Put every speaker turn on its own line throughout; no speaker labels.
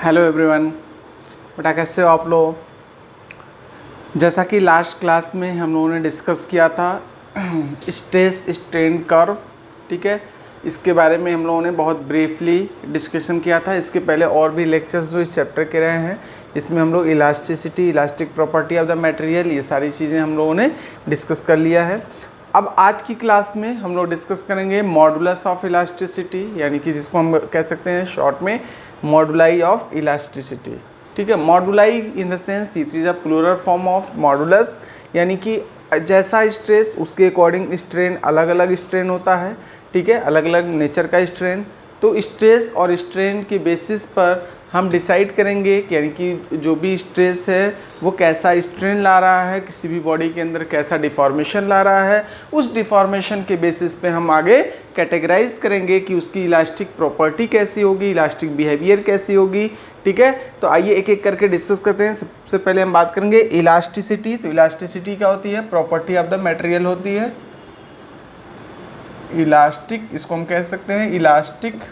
Hello everyone, बेटा कैसे हो आप लोग। जैसा कि लास्ट क्लास में हम लोगों ने डिस्कस किया था स्ट्रेस स्ट्रेन कर्व, ठीक है, इसके बारे में हम लोगों ने बहुत ब्रीफली डिस्कशन किया था। इसके पहले और भी लेक्चर्स जो इस चैप्टर के रहे हैं, इसमें हम लोग elasticity, elastic property of the material, ये सारी चीज़ें हम लोगों ने डिस्कस कर लिया है। अब आज की क्लास में हम लोग डिस्कस करेंगे मॉडुलस ऑफ इलास्टिसिटी, यानी कि जिसको हम कह सकते हैं शॉर्ट में मॉडुलाई ऑफ इलास्टिसिटी, ठीक है। Moduli in the sense it is a plural form of modulus, यानी कि जैसा स्ट्रेस उसके अकॉर्डिंग स्ट्रेन, अलग अलग स्ट्रेन होता है, ठीक है, अलग अलग नेचर का स्ट्रेन। तो स्ट्रेस और स्ट्रेन के बेसिस पर हम डिसाइड करेंगे कि यानी कि जो भी स्ट्रेस है वो कैसा स्ट्रेन ला रहा है, किसी भी बॉडी के अंदर कैसा डिफॉर्मेशन ला रहा है। उस डिफॉर्मेशन के बेसिस पे हम आगे कैटेगराइज करेंगे कि उसकी इलास्टिक प्रॉपर्टी कैसी होगी, इलास्टिक बिहेवियर कैसी होगी, ठीक है। तो आइए एक एक करके डिस्कस करते हैं। सबसे पहले हम बात करेंगे इलास्टिसिटी। तो इलास्टिसिटी क्या होती है? प्रॉपर्टी ऑफ द मटेरियल होती है इलास्टिक, इसको हम कह सकते हैं इलास्टिक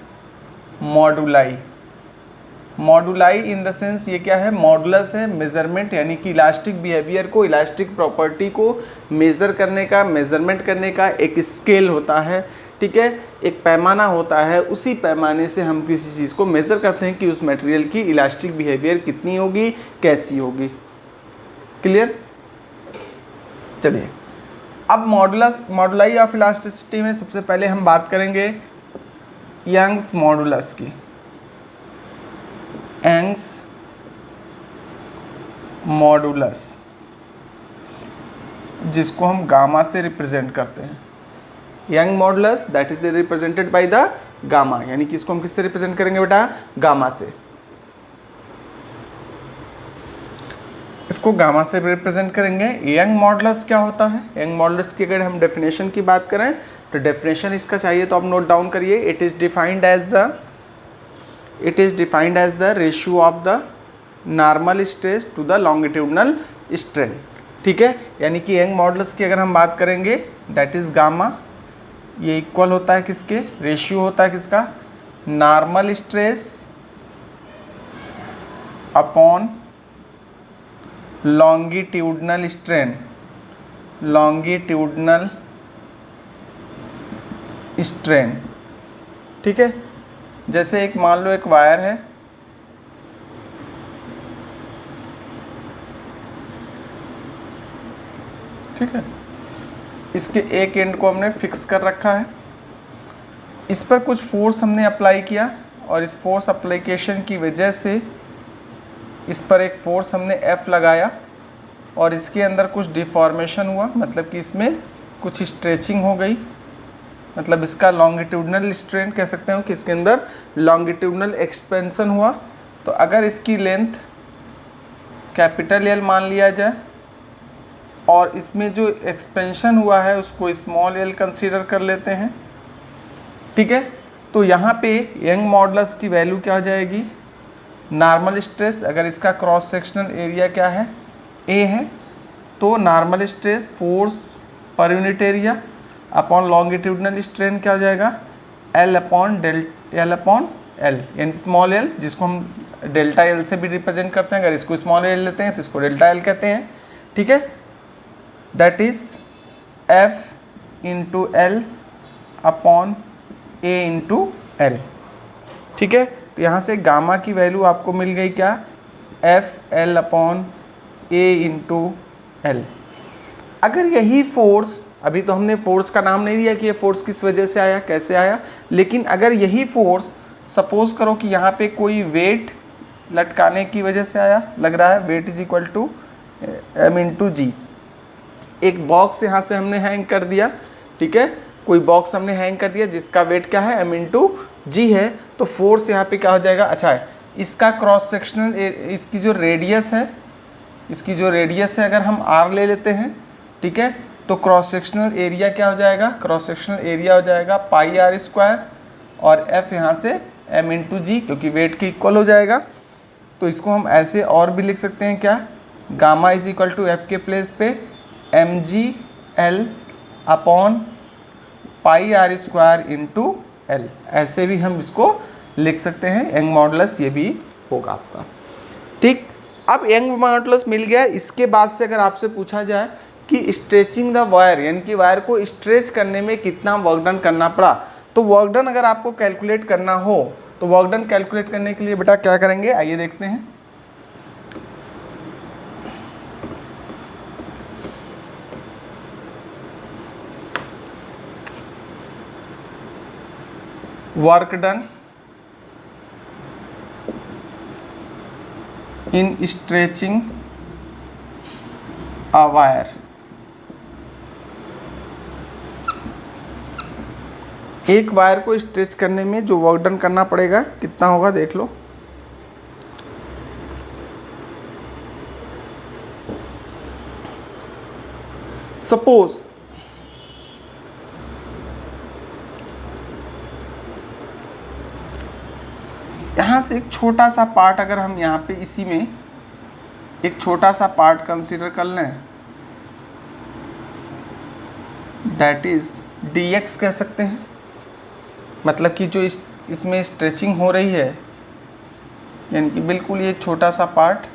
मॉडुलाई। मॉडुलाई इन द सेंस ये क्या है? मॉडुलस है, मेजरमेंट, यानी कि इलास्टिक बिहेवियर को, इलास्टिक प्रॉपर्टी को मेज़र करने का, मेजरमेंट करने का एक स्केल होता है, ठीक है, एक पैमाना होता है। उसी पैमाने से हम किसी चीज़ को मेज़र करते हैं कि उस मटेरियल की इलास्टिक बिहेवियर कितनी होगी, कैसी होगी। क्लियर? चलिए, अब मॉडुलाई ऑफ इलास्टिसिटी में सबसे पहले हम बात करेंगे यंग्स मॉडुलस की। यंग्स मॉडुलस, जिसको हम गामा से रिप्रेजेंट करते हैं। Young modulus that is represented by the gamma, यानी कि इसको हम किससे रिप्रेजेंट करेंगे बेटा? गामा से। इसको गामा से रिप्रेजेंट करेंगे। यंग मॉडुलस क्या होता है? यंग मॉडुलस की अगर हम डेफिनेशन की बात करें तो डेफिनेशन इसका चाहिए तो आप नोट डाउन करिए। It is defined as the ratio of the normal stress to the longitudinal strain, ठीक है। यानी कि यंग मॉडुलस की अगर हम बात करेंगे दैट इज गामा, ये इक्वल होता है किसके? रेशियो होता है किसका? Normal stress upon longitudinal strain, longitudinal strain, ठीक है। जैसे एक मान लो एक वायर है, ठीक है, इसके एक एंड को हमने फिक्स कर रखा है, इस पर कुछ फोर्स हमने अप्लाई किया और इस फोर्स अप्लीकेशन की वजह से इस पर एक फोर्स हमने F लगाया और इसके अंदर कुछ डिफॉर्मेशन हुआ, मतलब कि इसमें कुछ स्ट्रेचिंग हो गई, मतलब इसका लॉन्गिट्यूडनल स्ट्रेन कह सकते हो कि इसके अंदर लॉन्गिट्यूडनल एक्सपेंशन हुआ। तो अगर इसकी लेंथ कैपिटल L मान लिया जाए और इसमें जो एक्सपेंशन हुआ है उसको स्मॉल l कंसीडर कर लेते हैं, ठीक है। तो यहाँ पे यंग मॉडुलस की वैल्यू क्या हो जाएगी? नॉर्मल स्ट्रेस, अगर इसका क्रॉस सेक्शनल एरिया क्या है? A है, तो normal stress force per unit area upon longitudinal strain क्या हो जाएगा? L अपॉन L, यानी स्मॉल l, जिसको हम डेल्टा L से भी रिप्रेजेंट करते हैं। अगर इसको स्मॉल l लेते हैं तो इसको डेल्टा L कहते हैं, ठीक है। That is F into L upon A into L, ठीक है। तो यहाँ से गामा की वैल्यू आपको मिल गई क्या? F L upon A into L। अगर यही फोर्स, अभी तो हमने फोर्स का नाम नहीं दिया कि ये फोर्स किस वजह से आया, कैसे आया, लेकिन अगर यही फोर्स सपोज करो कि यहाँ पे कोई वेट लटकाने की वजह से आया, लग रहा है weight is equal to M into g. एक बॉक्स यहाँ से हमने हैंग कर दिया, ठीक है, कोई बॉक्स हमने हैंग कर दिया जिसका वेट क्या है? M इंटू जी है। तो फोर्स यहाँ पे क्या हो जाएगा? अच्छा है, इसका क्रॉस सेक्शनल, इसकी जो रेडियस है, अगर हम R ले लेते हैं, ठीक है, तो क्रॉस सेक्शनल एरिया क्या हो जाएगा? क्रॉस सेक्शनल एरिया हो जाएगा पाई R स्क्वायर और F यहाँ से M इंटू जी, क्योंकि वेट के इक्वल हो जाएगा। तो इसको हम ऐसे और भी लिख सकते हैं क्या? Gamma is equal to F के प्लेस पे mg upon pi R square into L, ऐसे भी हम इसको लिख सकते हैं। यंग मॉडुलस ये भी होगा आपका। ठीक, अब यंग मॉडुलस मिल गया। इसके बाद से अगर आपसे पूछा जाए कि स्ट्रेचिंग द वायर, यानी कि वायर को स्ट्रेच करने में कितना वर्क डन करना पड़ा, तो वर्क डन अगर आपको कैलकुलेट करना हो तो वर्क डन कैलकुलेट करने के लिए बेटा क्या करेंगे, आइए देखते हैं। Work done in stretching a wire, एक वायर को स्ट्रेच करने में जो वर्क डन करना पड़ेगा कितना होगा देख लो। सपोज यहाँ से एक छोटा सा पार्ट अगर हम यहाँ पे इसी में एक छोटा सा पार्ट कंसीडर कर लें, दैट इज dx कह सकते हैं, मतलब कि जो इसमें स्ट्रेचिंग हो रही है, यानी कि बिल्कुल ये छोटा सा पार्ट,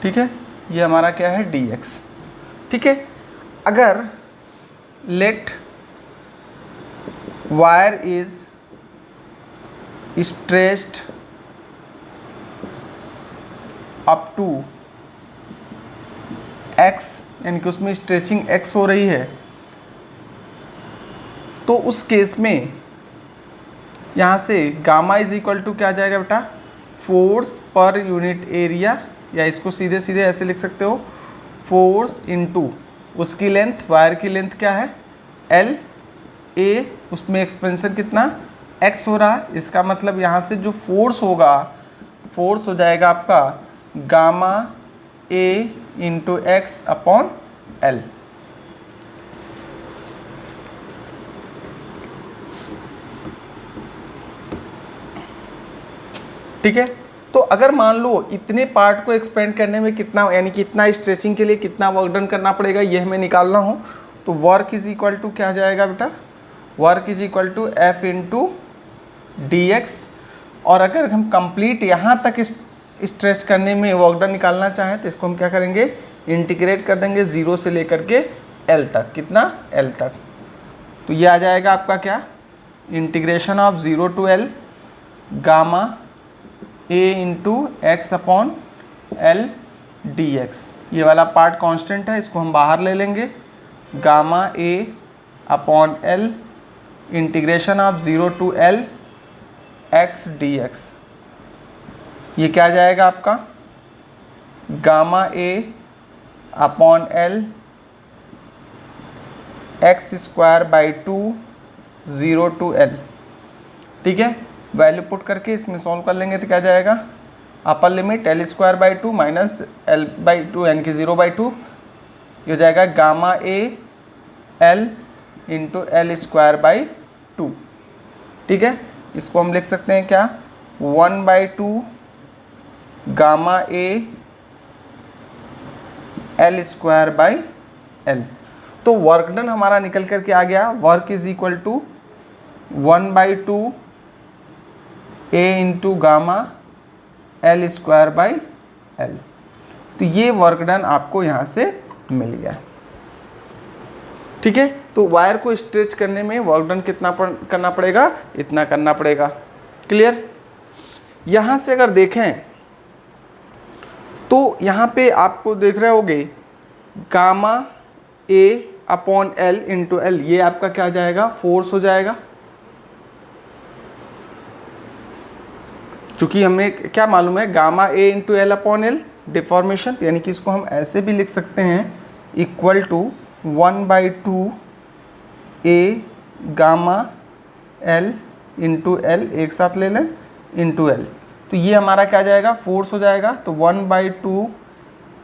ठीक है, ये हमारा क्या है dx। ठीक है, अगर let wire is stretched up to x, यानी कि उसमें स्ट्रेचिंग x हो रही है, तो उस केस में यहाँ से गामा इज इक्वल टू क्या आ जाएगा बेटा, फोर्स पर यूनिट एरिया, या इसको सीधे सीधे ऐसे लिख सकते हो, फोर्स इनटू उसकी लेंथ, वायर की लेंथ क्या है L, A, उसमें एक्सपेंशन कितना x हो रहा है, इसका मतलब यहाँ से जो फोर्स होगा, फोर्स हो जाएगा आपका gamma A into X upon L। ठीक है, तो अगर मान लो इतने पार्ट को एक्सपेंड करने में कितना, यानी कि इतना स्ट्रेचिंग के लिए कितना वर्क डन करना पड़ेगा, ये हमें निकालना हो, तो वर्क इज इक्वल टू क्या आ जाएगा बेटा, work is equal to F into dx। और अगर हम कंप्लीट यहाँ तक स्ट्रेच करने में वर्क डन निकालना चाहें तो इसको हम क्या करेंगे, इंटीग्रेट कर देंगे 0 से लेकर के L तक, कितना L तक, तो ये आ जाएगा आपका क्या, integration of 0 to L gamma A into X upon L dx। ये वाला पार्ट कांस्टेंट है, इसको हम बाहर ले लेंगे, gamma A upon L integration of 0 to L x dx। ये क्या आ जाएगा आपका, gamma A upon L X square by 2 0 to L। ठीक है, वैल्यू पुट करके इसमें सॉल्व कर लेंगे तो क्या जाएगा, upper limit L square by 2 minus L by 2 यानी कि 0 बाई 2, ये हो जाएगा gamma A L into L square by 2। ठीक है, इसको हम लिख सकते हैं क्या, 1 by 2 gamma A L square by L। तो वर्क डन हमारा निकल करके आ गया, work is equal to 1 by 2 A into gamma L square by L। तो ये वर्क डन आपको यहाँ से मिल गया। ठीक है, तो वायर को स्ट्रेच करने में वर्क डन कितना करना पड़ेगा, इतना करना पड़ेगा। क्लियर। यहाँ से अगर देखें तो यहाँ पे आपको देख रहे होगे gamma A upon L into L, ये आपका क्या जाएगा, फोर्स हो जाएगा। चूँकि हमें क्या मालूम है, gamma A into L upon L deformation, यानी कि इसको हम ऐसे भी लिख सकते हैं, equal to 1 by 2 A gamma L into L, एक साथ ले लें, इंटू L। तो ये हमारा क्या जाएगा, फोर्स हो जाएगा, तो 1 बाई 2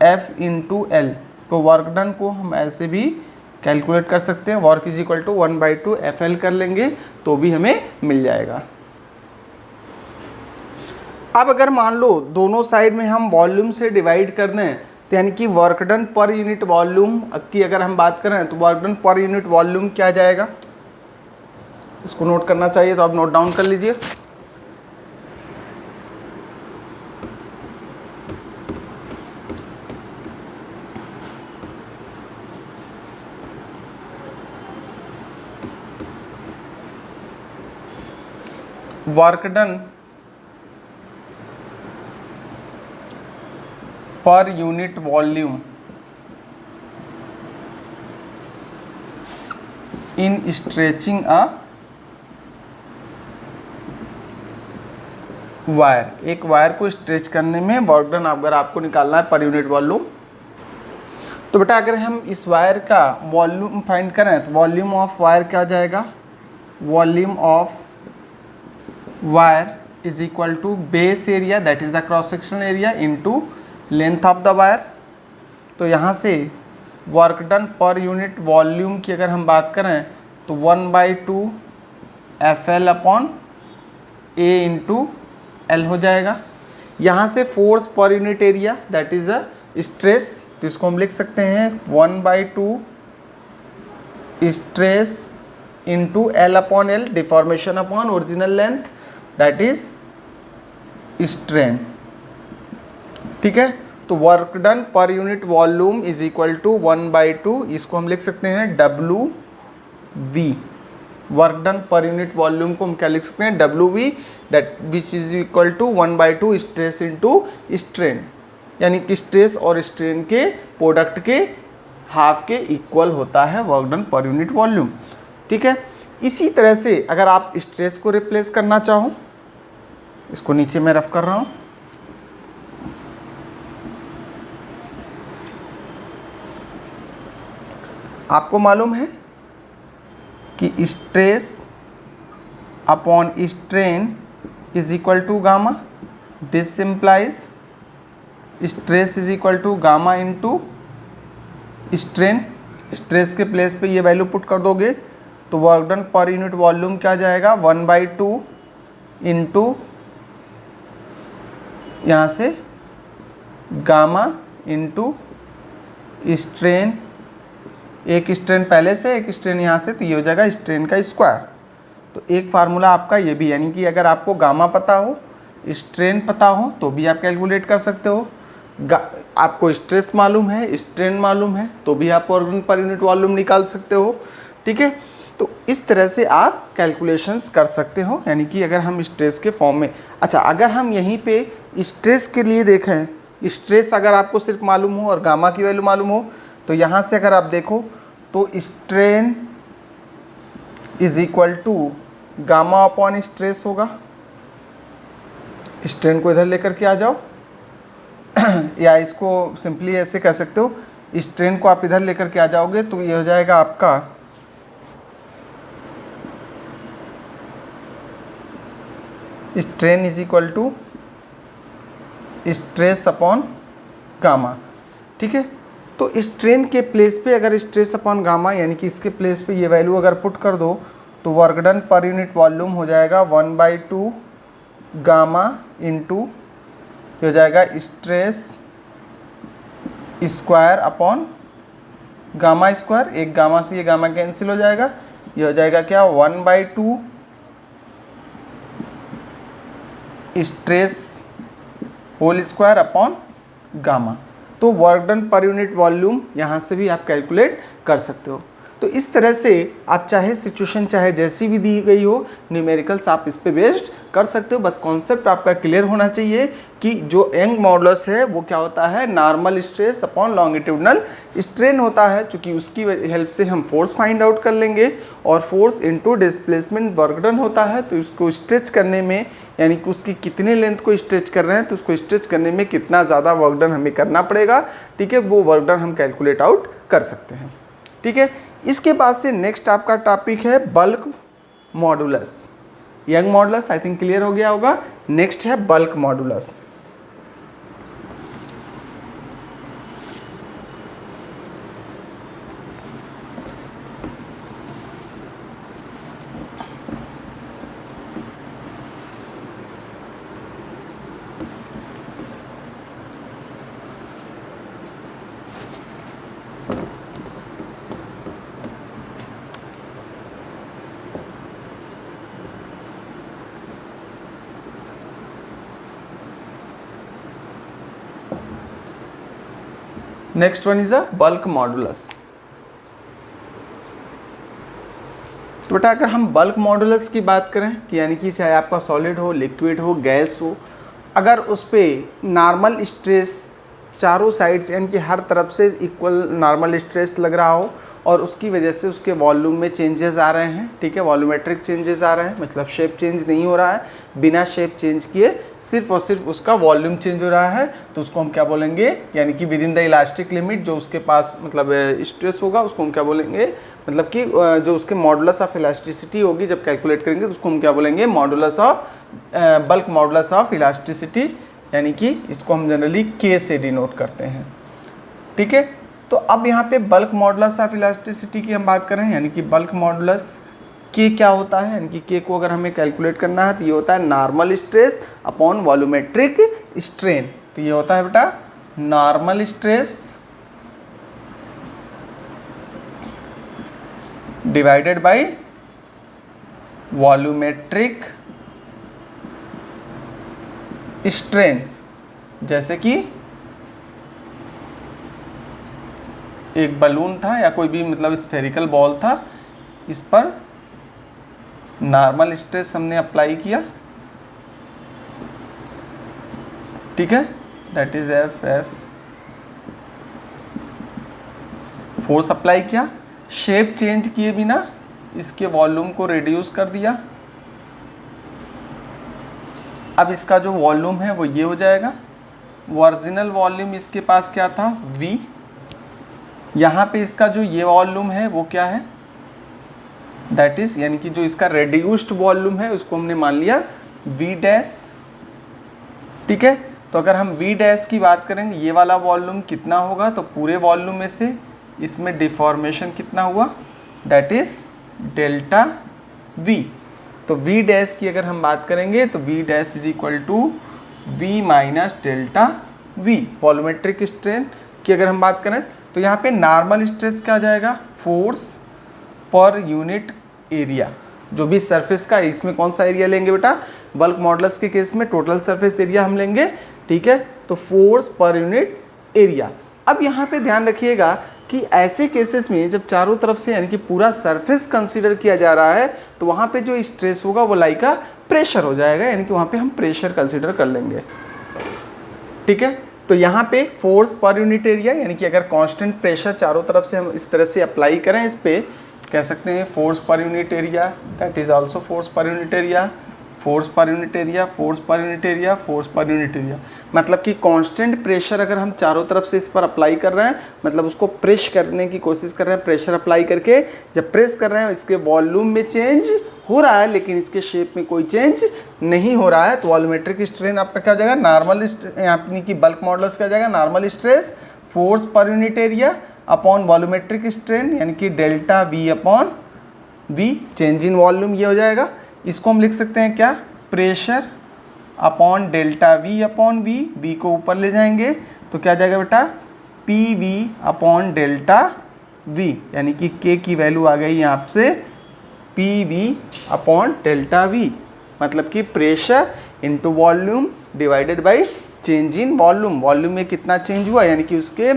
F इंटू L। तो वर्क डन को हम ऐसे भी कैलकुलेट कर सकते हैं, work is equal to 1 by 2 FL कर लेंगे तो भी हमें मिल जाएगा। अब अगर मान लो दोनों साइड में हम वॉल्यूम से डिवाइड कर दें, तो यानी कि वर्क डन पर यूनिट वॉल्यूम की अगर हम बात करें तो वर्क डन पर यूनिट वॉल्यूम क्या जाएगा, इसको नोट करना चाहिए तो आप नोट डाउन कर लीजिए। वर्क डन पर unit volume in stretching a wire, एक वायर को स्ट्रेच करने में वर्क डन अगर आपको निकालना है पर यूनिट वॉल्यूम, तो बेटा अगर हम इस वायर का वॉल्यूम फाइंड करें तो वॉल्यूम ऑफ वायर क्या आ जाएगा, volume of wire is equal to base area that is the cross sectional area into length of the wire. तो यहाँ से वर्क डन पर यूनिट वॉल्यूम की अगर हम बात करें तो 1/2 FL upon A into L हो जाएगा। यहाँ से force per unit area that is a stress, तो इसको हम लिख सकते हैं 1/2 stress into L upon L, deformation upon original length that is strain. ठीक है, तो वर्क डन पर unit volume is equal to 1/2, इसको हम लिख सकते हैं WV। वर्क डन पर यूनिट वॉल्यूम को हम क्या लिख सकते हैं, WV, that which is equal to 1/2 stress into strain, यानी कि स्ट्रेस और स्ट्रेन के प्रोडक्ट के हाफ के इक्वल होता है वर्क डन पर यूनिट वॉल्यूम। ठीक है, इसी तरह से अगर आप स्ट्रेस को रिप्लेस करना चाहो, इसको नीचे मैं रफ कर रहा हूँ, आपको मालूम है कि stress upon strain is equal to gamma, this implies stress is equal to gamma into strain. Stress के प्लेस पे ये वैल्यू पुट कर दोगे तो वर्क डन पर यूनिट वॉल्यूम क्या जाएगा, 1/2 इंटू यहाँ से गामा इंटू स्ट्रेन, एक स्ट्रेन पहले से एक स्ट्रेन यहाँ से, तो ये हो जाएगा स्ट्रेन का स्क्वायर। तो एक फार्मूला आपका ये भी, यानी कि अगर आपको गामा पता हो, स्ट्रेन पता हो तो भी आप कैलकुलेट कर सकते हो। आपको स्ट्रेस मालूम है, स्ट्रेन मालूम है तो भी आप वर्क डन पर यूनिट वॉल्यूम निकाल सकते हो। ठीक है, तो इस तरह से आप कैलकुलेशंस कर सकते हो, यानी कि अगर हम स्ट्रेस के फॉर्म में, अच्छा अगर हम यहीं पे स्ट्रेस के लिए देखें, स्ट्रेस अगर आपको सिर्फ मालूम हो और गामा की वैल्यू मालूम हो, तो यहाँ से अगर आप देखो तो strain is equal to gamma upon stress होगा। स्ट्रेन को इधर लेकर के आ जाओ या इसको सिंपली ऐसे कह सकते हो, स्ट्रेन को आप इधर लेकर के आ जाओगे तो ये हो जाएगा आपका strain is equal to stress upon gamma. ठीक है, तो स्ट्रेन के प्लेस पे अगर स्ट्रेस अपॉन गामा, यानी कि इसके प्लेस पे ये वैल्यू अगर पुट कर दो तो वर्क डन पर यूनिट वॉल्यूम हो जाएगा 1/2 गामा इंटू हो जाएगा stress square upon gamma square, एक गामा से ये गामा कैंसिल हो जाएगा, ये हो जाएगा क्या 1/2 stress whole square upon gamma. तो वर्क डन पर यूनिट वॉल्यूम यहाँ से भी आप कैलकुलेट कर सकते हो। तो इस तरह से आप चाहे सिचुएशन चाहे जैसी भी दी गई हो, न्यूमेरिकल्स आप इस पे बेस्ड कर सकते हो। बस कॉन्सेप्ट आपका क्लियर होना चाहिए कि जो यंग मॉडुलस है वो क्या होता है, normal stress upon longitudinal strain होता है, चूँकि उसकी हेल्प से हम फोर्स फाइंड आउट कर लेंगे, और force into displacement work done होता है। तो इसको स्ट्रेच करने में, यानी कि उसकी कितने लेंथ को स्ट्रेच कर रहे हैं, तो उसको स्ट्रेच करने में कितना ज़्यादा वर्क डन हमें करना पड़ेगा, ठीक है, वो वर्क डन हम कैलकुलेट आउट कर सकते हैं। ठीक है, इसके बाद से नेक्स्ट आपका टॉपिक है bulk modulus. Young modulus I think clear हो गया होगा। नेक्स्ट है bulk modulus. Next one is a bulk modulus. तो बेटा अगर हम बल्क मॉडुलस की बात करें कि यानी कि चाहे आपका सॉलिड हो, लिक्विड हो, गैस हो, अगर उस पर नॉर्मल स्ट्रेस चारों साइड्स यानी कि हर तरफ से इक्वल नॉर्मल स्ट्रेस लग रहा हो और उसकी वजह से उसके वॉल्यूम में चेंजेस आ रहे हैं, ठीक है, वॉल्यूमेट्रिक चेंजेस आ रहे हैं, मतलब शेप चेंज नहीं हो रहा है, बिना शेप चेंज किए सिर्फ और सिर्फ उसका वॉल्यूम चेंज हो रहा है, तो उसको हम क्या बोलेंगे, यानी कि with in the elastic limit जो उसके पास मतलब स्ट्रेस होगा उसको हम क्या बोलेंगे, मतलब कि जो उसके मॉडुलस ऑफ इलास्टिसिटी होगी जब कैलकुलेट करेंगे तो उसको हम क्या बोलेंगे, modulus of bulk modulus of elasticity, यानी कि इसको हम जनरली के से डिनोट करते हैं, ठीक है। तो अब यहाँ पे बल्क मॉडुलस ऑफ इलास्टिसिटी की हम बात करें, यानी कि बल्क मॉडुलस के क्या होता है, यानी कि के को अगर हमें कैलकुलेट करना है तो ये होता है normal stress upon volumetric strain. तो ये होता है बेटा normal stress divided by volumetric strain. जैसे कि एक बलून था या कोई भी मतलब स्फेरिकल बॉल था, इस पर नॉर्मल स्ट्रेस हमने अप्लाई किया, ठीक है, that is F force apply किया, शेप चेंज किए बिना इसके वॉल्यूम को रिड्यूस कर दिया। अब इसका जो वॉल्यूम है वो ये हो जाएगा, ओरिजिनल वॉल्यूम इसके पास क्या था V, यहाँ पे इसका जो ये वॉल्यूम है वो क्या है, दैट इज यानी कि जो इसका रेड्यूस्ड वॉल्यूम है उसको हमने मान लिया V डैश, ठीक है। तो अगर हम V डैश की बात करेंगे ये वाला वॉल्यूम कितना होगा, तो पूरे वॉल्यूम में से इसमें डिफॉर्मेशन कितना हुआ, दैट इज डेल्टा V। तो V डैश की अगर हम बात करेंगे तो V dash is equal to V minus delta V। Volumetric strain की अगर हम बात करें तो यहाँ पे नॉर्मल स्ट्रेस क्या आ जाएगा, फोर्स पर यूनिट एरिया, जो भी सरफेस का, इसमें कौन सा एरिया लेंगे बेटा, बल्क मॉडुलस के केस में टोटल सरफेस एरिया हम लेंगे, ठीक है, तो फोर्स पर यूनिट एरिया। अब यहाँ पे ध्यान रखिएगा कि ऐसे केसेस में जब चारों तरफ से यानी कि पूरा सरफेस कंसीडर किया जा रहा है तो वहाँ पे जो स्ट्रेस होगा वो लाइक का प्रेशर हो जाएगा, यानी कि वहाँ पे हम प्रेशर कंसीडर कर लेंगे, ठीक है। तो यहाँ पे फोर्स पर यूनिट एरिया यानी कि अगर कांस्टेंट प्रेशर चारों तरफ से हम इस तरह से अप्लाई करें, इस पे कह सकते हैं force per unit area, that is also force per unit area, force per unit area, force per unit area, force per unit area, मतलब कि कांस्टेंट प्रेशर अगर हम चारों तरफ से इस पर अप्लाई कर रहे हैं, मतलब उसको प्रेस करने की कोशिश कर रहे हैं, प्रेशर अप्लाई करके जब प्रेस कर रहे हैं इसके वॉल्यूम में चेंज हो रहा है लेकिन इसके शेप में कोई चेंज नहीं हो रहा है, तो वॉल्यूमेट्रिक स्ट्रेन आपका क्या हो जाएगा, नॉर्मल यानी कि बल्क मॉडुलस क्या हो जाएगा, normal stress force per unit area upon volumetric strain यानी कि delta V upon V, change in volume ये हो जाएगा। इसको हम लिख सकते हैं क्या, pressure upon delta V upon V, V को ऊपर ले जाएंगे तो क्या जाएगा बेटा, PV अपॉन डेल्टा V, यानी कि K की वैल्यू आ गई यहाँ से PV अपॉन डेल्टा V, मतलब कि pressure into volume divided by change in volume, volume में कितना चेंज हुआ यानी कि उसके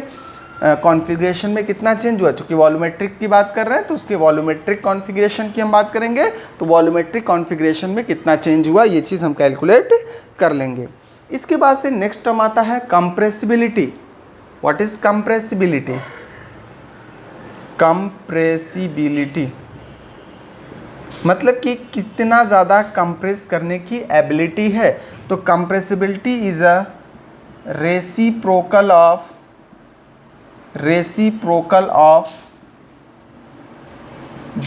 कॉन्फ़िगरेशन में कितना चेंज हुआ, चूँकि वॉल्यूमेट्रिक की बात कर रहे हैं तो उसके वॉल्यूमेट्रिक कॉन्फ़िगरेशन की हम बात करेंगे, तो वॉल्यूमेट्रिक कॉन्फ़िगरेशन में कितना चेंज हुआ ये चीज़ हम कैलकुलेट कर लेंगे। इसके बाद से नेक्स्ट टर्म आता है compressibility. What is compressibility, compressibility मतलब कि कितना ज़्यादा कंप्रेस करने की एबिलिटी है, तो compressibility is a reciprocal of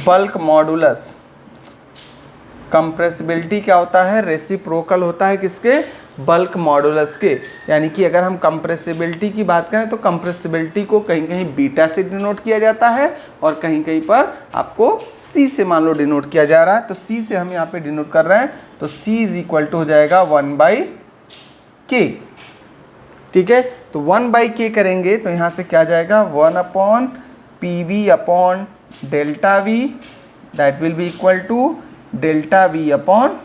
bulk modulus. Compressibility क्या होता है, रेसिप्रोकल होता है किसके, बल्क मॉडुलस के। यानी कि अगर हम कंप्रेसिबिलिटी की बात करें तो कंप्रेसिबिलिटी को कहीं कहीं बीटा से डिनोट किया जाता है और कहीं कहीं पर आपको सी से मान लो डिनोट किया जा रहा है, तो सी से हम यहाँ पे डिनोट कर रहे हैं, तो सी इज इक्वल टू हो जाएगा 1/k, ठीक है। तो 1/k करेंगे तो यहाँ से क्या जाएगा, 1/PV upon delta V, that will be equal to delta V upon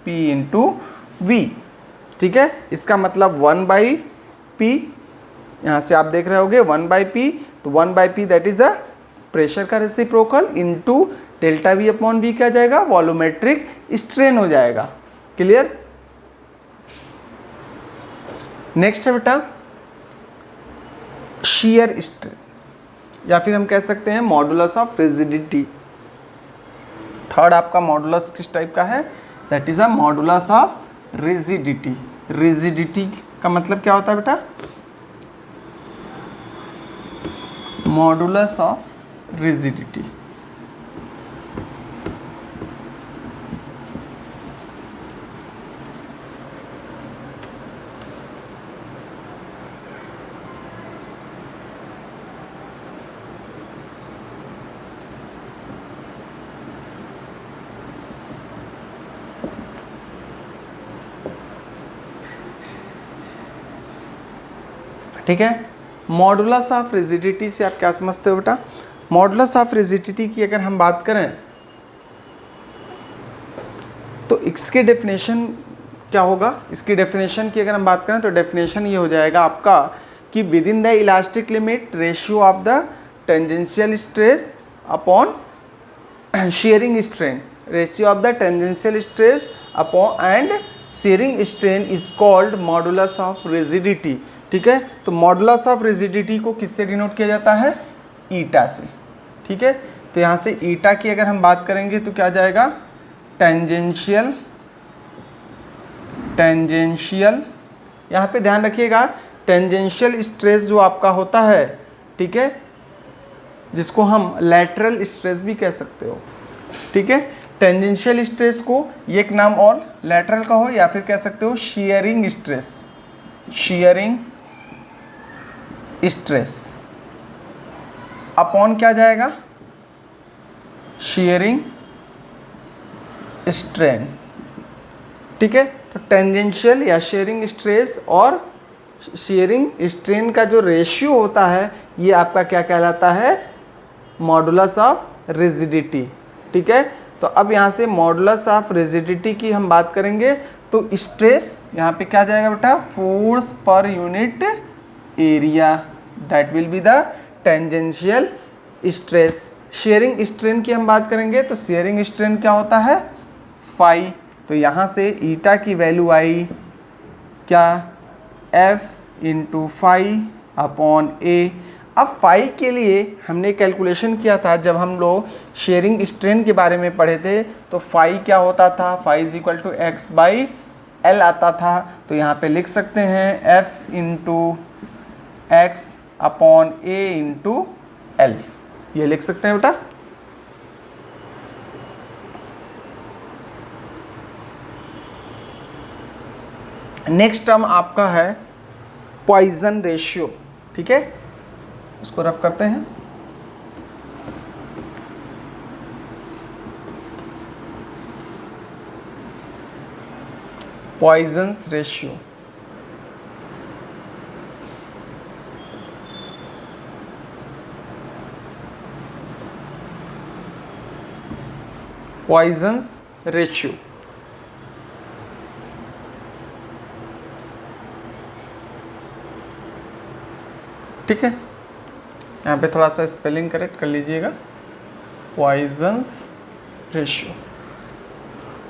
P into V, ठीक है। इसका मतलब 1/P यहाँ से आप देख रहे होगे 1/p, तो 1/p that is the pressure का reciprocal into delta V upon V क्या जाएगा, वॉल्यूमेट्रिक स्ट्रेन हो जाएगा। क्लियर। नेक्स्ट है बेटा शियर स्ट्रेस, या फिर हम कह सकते हैं मॉडुलस ऑफ रिजिडिटी। थर्ड आपका मॉडुलस किस टाइप का है, that is a modulus of rigidity. Rigidity का मतलब क्या होता है बेटा, मॉडुलस ऑफ रिजिडिटी। ठीक है। मॉडुलस ऑफ रिजिडिटी से आप क्या समझते हो बेटा, मॉडुलस ऑफ रिजिडिटी की अगर हम बात करें तो इसके डेफिनेशन क्या होगा, इसकी डेफिनेशन की अगर हम बात करें तो डेफिनेशन ये हो जाएगा आपका कि with in the elastic limit ratio of the tangential stress upon sharing strain, ratio of the tangential stress upon and sharing strain is called modulus of rigidity. ठीक है, तो मॉडुलस ऑफ रिजिडिटी को किससे डिनोट किया जाता है, ईटा से। ठीक है, तो यहाँ से ईटा की अगर हम बात करेंगे तो क्या जाएगा, टेंजेंशियल, यहाँ पे ध्यान रखिएगा टेंजेंशियल स्ट्रेस जो आपका होता है, ठीक है, जिसको हम लैटरल स्ट्रेस भी कह सकते हो। ठीक है, टेंजेंशियल स्ट्रेस को ये एक नाम और लैटरल का हो या फिर कह सकते हो shearing stress, shearing stress upon क्या जाएगा, शियरिंग स्ट्रेन। ठीक है, तो टेंजेंशियल या शेयरिंग स्ट्रेस और शेयरिंग स्ट्रेन का जो रेशियो होता है ये आपका क्या कहलाता है, मॉडुलस ऑफ रिजिडिटी। ठीक है, तो अब यहाँ से मॉडुलस ऑफ रिजिडिटी की हम बात करेंगे तो स्ट्रेस यहाँ पे क्या जाएगा बेटा, force per unit area, that will be the tangential stress. Sharing strain की हम बात करेंगे तो शेयरिंग स्ट्रेन क्या होता है, फाई, तो यहाँ से ईटा की वैल्यू आई क्या, एफ इंटू फाई अपॉन ए। अब फाई के लिए हमने कैलकुलेशन किया था जब हम लोग शेयरिंग स्ट्रेन के बारे में पढ़े थे, तो फाई क्या होता था, phi is equal to X by L आता था। तो यहाँ पे लिख सकते हैं F into X upon A into L, ये लिख सकते हैं बेटा। नेक्स्ट टर्म आपका है पॉइजन रेशियो। ठीक है, इसको रफ करते हैं। पॉइजन्स रेशियो, पॉइजन्स रेशियो, ठीक है, यहाँ पे थोड़ा सा स्पेलिंग करेक्ट कर लीजिएगा, पॉइजन्स रेशियो।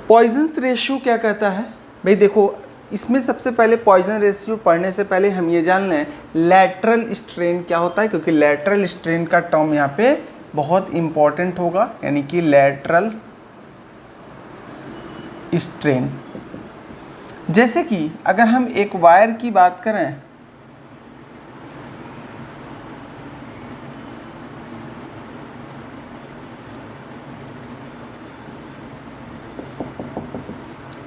पॉइजन्स रेशियो क्या कहता है भाई, देखो इसमें सबसे पहले पॉइजन रेशियो पढ़ने से पहले हम ये जान लें लैटरल स्ट्रेन क्या होता है, क्योंकि लैटरल स्ट्रेन का टर्म यहाँ पे बहुत इम्पॉर्टेंट होगा, यानी कि लैटरल स्ट्रेन। जैसे कि अगर हम एक वायर की बात करें,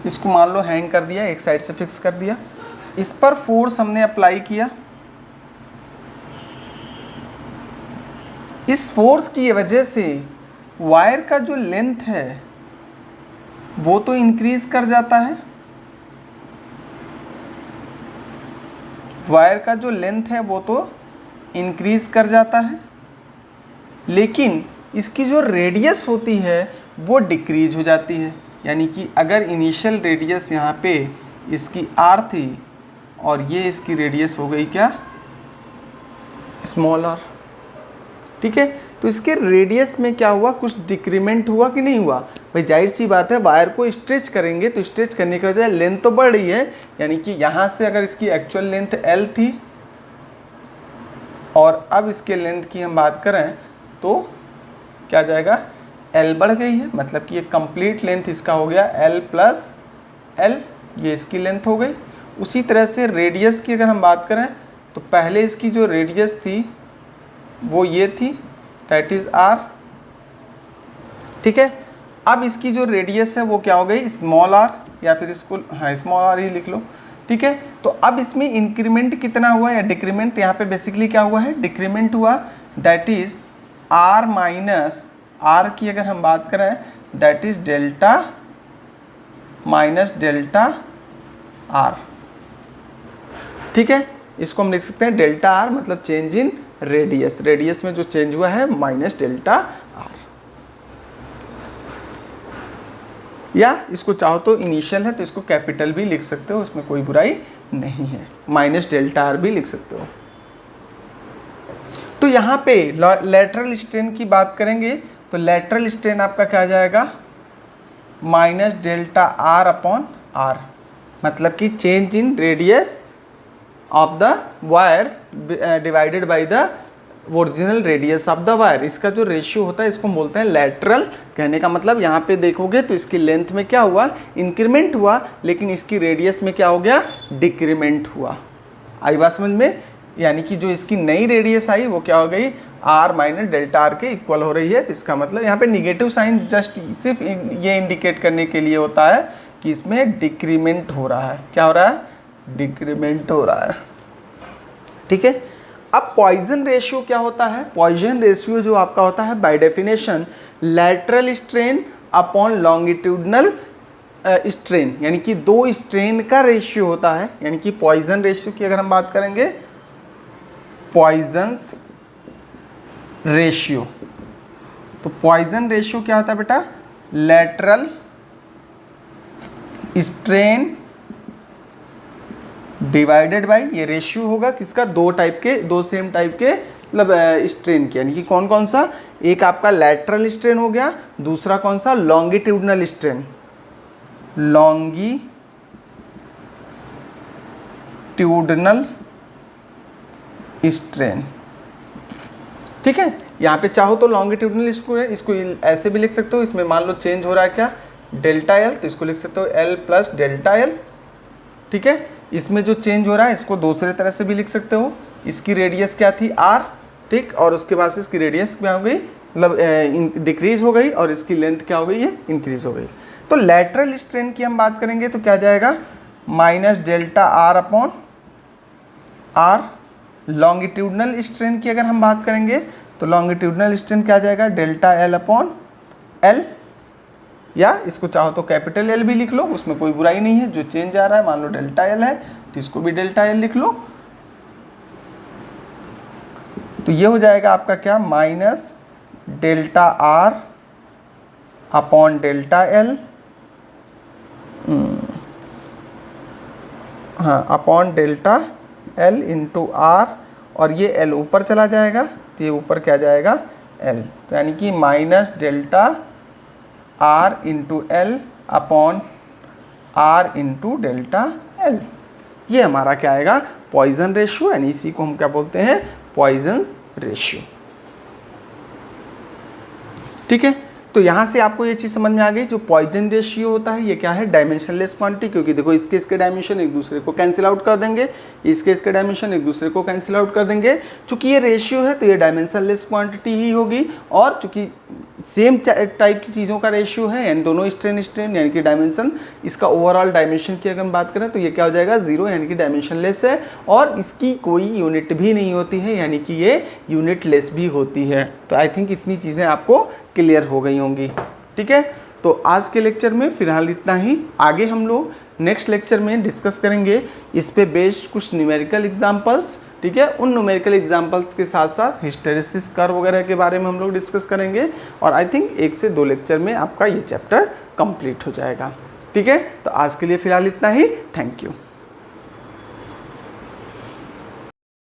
इसको मान लो हैंग कर दिया, एक साइड से फिक्स कर दिया, इस पर फोर्स हमने अप्लाई किया, इस फोर्स की वजह से वायर का जो लेंथ है वो तो इंक्रीज कर जाता है, वायर का जो लेंथ है वो तो इंक्रीज कर जाता है, लेकिन इसकी जो रेडियस होती है वो डिक्रीज हो जाती है। यानी कि अगर इनिशियल रेडियस यहाँ पे इसकी आर थी और ये इसकी रेडियस हो गई क्या, स्मॉल आर। ठीक है, तो इसके रेडियस में क्या हुआ, कुछ डिक्रीमेंट हुआ कि नहीं हुआ। भाई जाहिर सी बात है, वायर को स्ट्रेच करेंगे तो स्ट्रेच करने की वजह लेंथ तो बढ़ रही है, यानी कि यहाँ से अगर इसकी एक्चुअल लेंथ L थी और अब इसके लेंथ की हम बात करें तो क्या जाएगा, L बढ़ गई है, मतलब कि ये कंप्लीट लेंथ इसका हो गया L प्लस L, ये इसकी लेंथ हो गई। उसी तरह से रेडियस की अगर हम बात करें तो पहले इसकी जो रेडियस थी वो ये थी, दैट इज़ R। ठीक है, अब इसकी जो रेडियस है वो क्या हो गई, स्मॉल r, या फिर इसको हाँ स्मॉल r ही लिख लो। ठीक है, तो अब इसमें इंक्रीमेंट कितना हुआ या डिक्रीमेंट, यहाँ पे बेसिकली क्या हुआ है, डिक्रीमेंट हुआ, that is r minus r की अगर हम बात करें that is delta minus delta r। ठीक है, इसको हम लिख सकते हैं डेल्टा r, मतलब चेंज इन रेडियस, रेडियस में जो चेंज हुआ है माइनस डेल्टा r। या इसको चाहो तो इनिशियल है तो इसको कैपिटल भी लिख सकते हो, इसमें कोई बुराई नहीं है, माइनस डेल्टा r भी लिख सकते हो। तो यहाँ पे लैटरल स्ट्रेन की बात करेंगे तो लैटरल स्ट्रेन आपका क्या आ जाएगा, minus delta r upon r, मतलब कि change in radius of the wire divided by the original radius of the wire. इसका जो रेशियो होता है इसको बोलते हैं लैटरल। कहने का मतलब यहाँ पे देखोगे तो इसकी लेंथ में क्या हुआ, इंक्रीमेंट हुआ, लेकिन इसकी रेडियस में क्या हो गया, डिक्रीमेंट हुआ। आई बात समझ में, यानी कि जो इसकी नई रेडियस आई वो क्या हो गई, r माइनस डेल्टा r के इक्वल हो रही है। तो इसका मतलब यहाँ पे निगेटिव साइन जस्ट सिर्फ ये इंडिकेट करने के लिए होता है कि इसमें डिक्रीमेंट हो रहा है। क्या हो रहा है, डिक्रीमेंट हो रहा है। ठीक है, अब पॉइजन रेशियो क्या होता है, पॉइजन रेशियो जो आपका होता है by definition lateral strain upon longitudinal strain, यानी कि दो स्ट्रेन का रेशियो होता है। यानी कि पॉइजन रेशियो की अगर हम बात करेंगे, पॉइजन्स रेशियो, तो पॉइजन रेशियो क्या होता है बेटा, लैटरल स्ट्रेन डिवाइडेड बाय, ये रेशियो होगा किसका, दो टाइप के, दो सेम टाइप के मतलब स्ट्रेन के। यानी कि कौन कौन सा, एक आपका लैटरल स्ट्रेन हो गया, दूसरा कौन सा, लॉन्गिट्यूडनल स्ट्रेन, लॉन्गिट्यूडनल स्ट्रेन। ठीक है, यहाँ पे चाहो तो लॉन्गिट्यूडनल स्ट्रेन इसको ऐसे भी लिख सकते हो, इसमें मान लो चेंज हो रहा है क्या, डेल्टा एल, तो इसको लिख सकते हो एल प्लस डेल्टा एल। ठीक है, इसमें जो चेंज हो रहा है इसको दूसरे तरह से भी लिख सकते हो, इसकी रेडियस क्या थी r, ठीक, और उसके बाद से इसकी रेडियस क्या हो गई, मतलब डिक्रीज हो गई, और इसकी लेंथ क्या हो गई, ये इंक्रीज हो गई। तो लैटरल स्ट्रेन की हम बात करेंगे तो क्या जाएगा, minus delta r upon r। Longitudinal strain की अगर हम बात करेंगे तो लॉन्गिट्यूडनल स्ट्रेन क्या जाएगा, डेल्टा l अपॉन l, या इसको चाहो तो कैपिटल L भी लिख लो, उसमें कोई बुराई नहीं है। जो चेंज आ रहा है मान लो डेल्टा L है तो इसको भी डेल्टा L लिख लो। तो ये हो जाएगा आपका क्या, minus delta R upon delta L, हाँ upon delta L into R, और ये L ऊपर चला जाएगा तो ये ऊपर क्या जाएगा, L। तो यानी कि minus delta R into L upon R into delta L, ये हमारा क्या आएगा, पॉइजन रेशियो, यानी इसी को हम क्या बोलते हैं, पॉइजन्स रेशियो। ठीक है, तो यहाँ से आपको ये चीज़ समझ में आ गई, जो पॉइजन रेशियो होता है ये क्या है, डायमेंशनलेस क्वांटिटी, क्योंकि देखो इसके इसके डायमेंशन एक दूसरे को कैंसिल आउट कर देंगे, इसके इसके डायमेंशन एक दूसरे को कैंसिल आउट कर देंगे। चूंकि ये रेशियो है तो ये डायमेंशनलेस क्वांटिटी ही होगी, और चूंकि सेम टाइप की चीज़ों का रेशियो है, यानी दोनों स्ट्रेन यानी कि डायमेंशन, इसका ओवरऑल डायमेंशन की अगर हम बात करें तो ये क्या हो जाएगा, जीरो, यानी कि डायमेंशनलेस है, और इसकी कोई यूनिट भी नहीं होती है, यानी कि ये यूनिटलेस भी होती है। तो आई थिंक इतनी चीज़ें आपको क्लियर हो गई होंगी। ठीक है, तो आज के लेक्चर में फिलहाल इतना ही। आगे हम लोग नेक्स्ट लेक्चर में डिस्कस करेंगे इस पे बेस्ड कुछ न्यूमेरिकल एग्जांपल्स। ठीक है, उन न्यूमेरिकल एग्जांपल्स के साथ साथ हिस्टेरेसिस कर्व वगैरह के बारे में हम लोग डिस्कस करेंगे, और आई थिंक 1 से 2 लेक्चर में आपका ये चैप्टर कंप्लीट हो जाएगा। ठीक है, तो आज के लिए फिलहाल इतना ही। Thank you.